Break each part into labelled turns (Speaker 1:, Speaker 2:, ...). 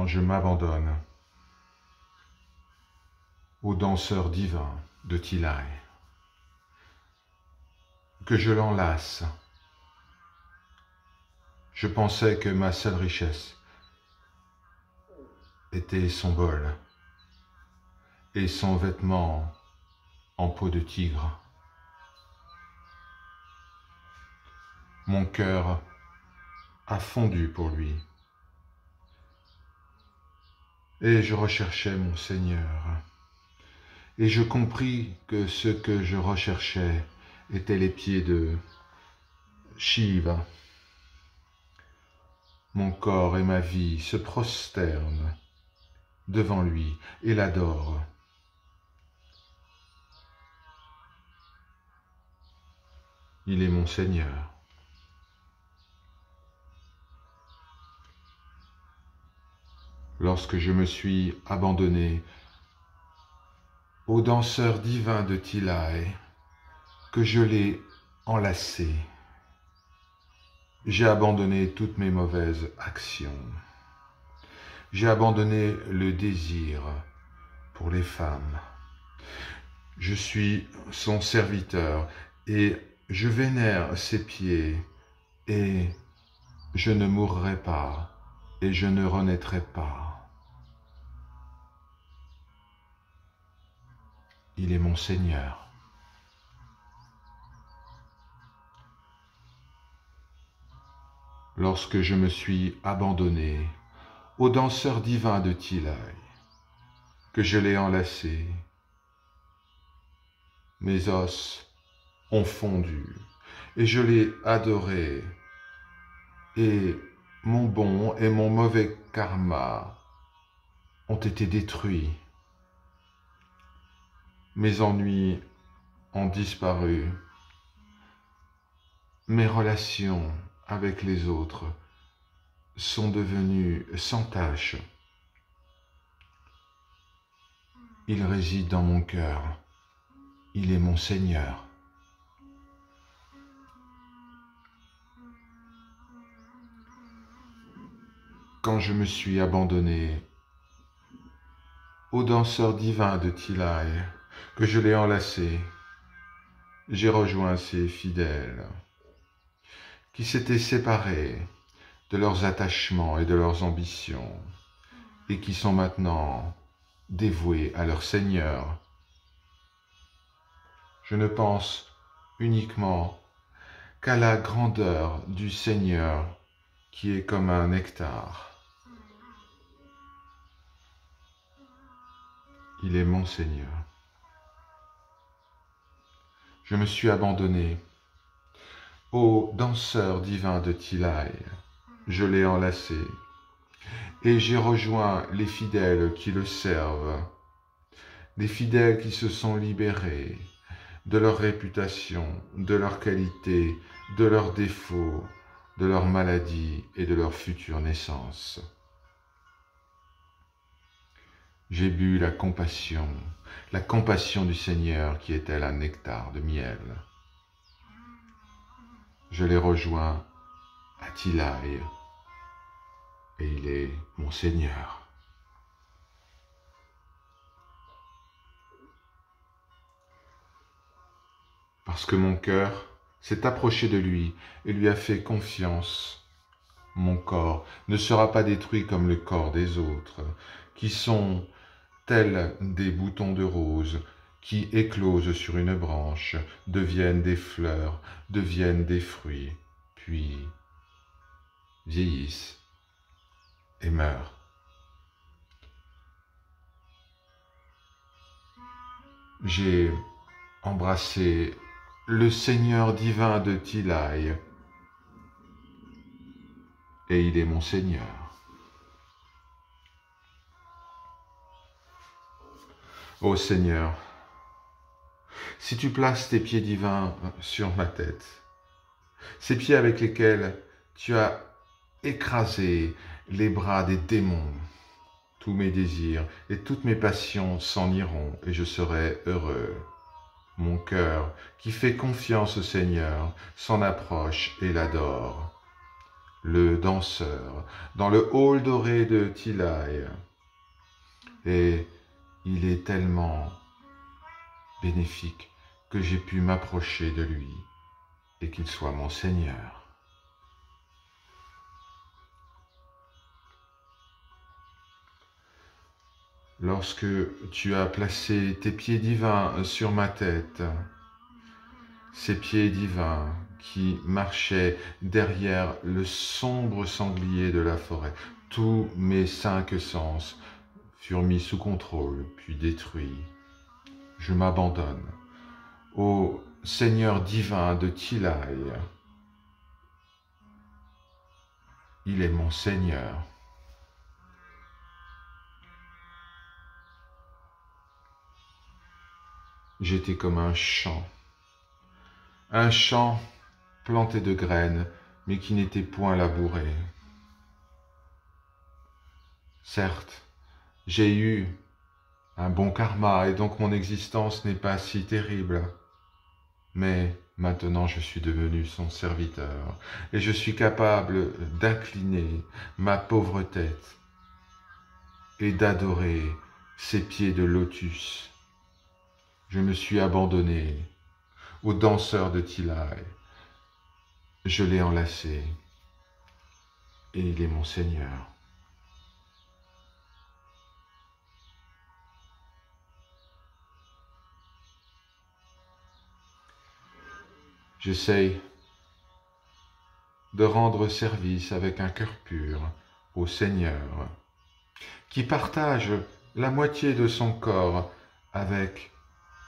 Speaker 1: maintenant je m'abandonne au danseur divin de Thilaï, que je l'enlace. Je pensais que ma seule richesse était son bol et son vêtement en peau de tigre. Mon cœur a fondu pour lui et je recherchais mon Seigneur. Et je compris que ce que je recherchais étaient les pieds de Shiva. Mon corps et ma vie se prosternent devant lui et l'adorent. Il est mon Seigneur. Lorsque je me suis abandonné au danseur divin de Thilaï, que je l'ai enlacé, j'ai abandonné toutes mes mauvaises actions. J'ai abandonné le désir pour les femmes. Je suis son serviteur et je vénère ses pieds et je ne mourrai pas et je ne renaîtrai pas. Il est mon Seigneur. Lorsque je me suis abandonné au danseur divin de Thilaï, que je l'ai enlacé, mes os ont fondu et je l'ai adoré, et mon bon et mon mauvais karma ont été détruits. Mes ennuis ont disparu. Mes relations avec les autres sont devenues sans tache. Il réside dans mon cœur. Il est mon Seigneur. Quand je me suis abandonné au danseur divin de Thilaï, que je l'ai enlacé, j'ai rejoint ses fidèles qui s'étaient séparés de leurs attachements et de leurs ambitions et qui sont maintenant dévoués à leur Seigneur. Je ne pense uniquement qu'à la grandeur du Seigneur qui est comme un nectar. Il est mon Seigneur. Je me suis abandonné au danseur divin de Thilaï. Je l'ai enlacé et j'ai rejoint les fidèles qui le servent, des fidèles qui se sont libérés de leur réputation, de leur qualité, de leurs défauts, de leurs maladies et de leur future naissance. J'ai bu la compassion du Seigneur qui est tel un nectar de miel. Je l'ai rejoint à Thilaï et il est mon Seigneur. Parce que mon cœur s'est approché de lui et lui a fait confiance, mon corps ne sera pas détruit comme le corps des autres, qui sont tels des boutons de rose qui éclosent sur une branche, deviennent des fleurs, deviennent des fruits, puis vieillissent et meurent. J'ai embrassé le Seigneur divin de Thilaï et il est mon Seigneur. Ô Seigneur, si tu places tes pieds divins sur ma tête, ces pieds avec lesquels tu as écrasé les bras des démons, tous mes désirs et toutes mes passions s'en iront et je serai heureux. Mon cœur, qui fait confiance au Seigneur, s'en approche et l'adore. le danseur, dans le hall doré de Tilai. Et il est tellement bénéfique que j'ai pu m'approcher de lui et qu'il soit mon Seigneur. Lorsque tu as placé tes pieds divins sur ma tête, ces pieds divins qui marchaient derrière le sombre sanglier de la forêt, tous mes 5 sens furent mis sous contrôle, puis détruits. Je m'abandonne au Seigneur divin de Tilai. Il est mon Seigneur. J'étais comme un champ planté de graines, mais qui n'était point labouré. Certes, j'ai eu un bon karma et donc mon existence n'est pas si terrible. Mais maintenant je suis devenu son serviteur et je suis capable d'incliner ma pauvre tête et d'adorer ses pieds de lotus. Je me suis abandonné au danseur de Tilai. Je l'ai enlacé et il est mon Seigneur. J'essaye de rendre service avec un cœur pur au Seigneur, qui partage la moitié de son corps avec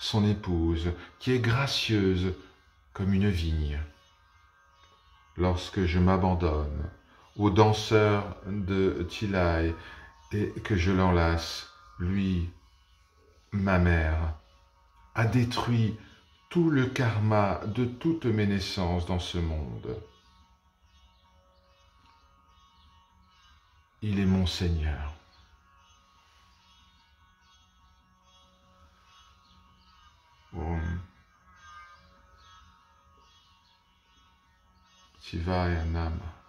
Speaker 1: son épouse, qui est gracieuse comme une vigne. Lorsque je m'abandonne au danseur de Tilai et que je l'enlace, lui, ma mère, a détruit tout le karma de toutes mes naissances dans ce monde. Il est mon Seigneur. Om Shivaya Nama.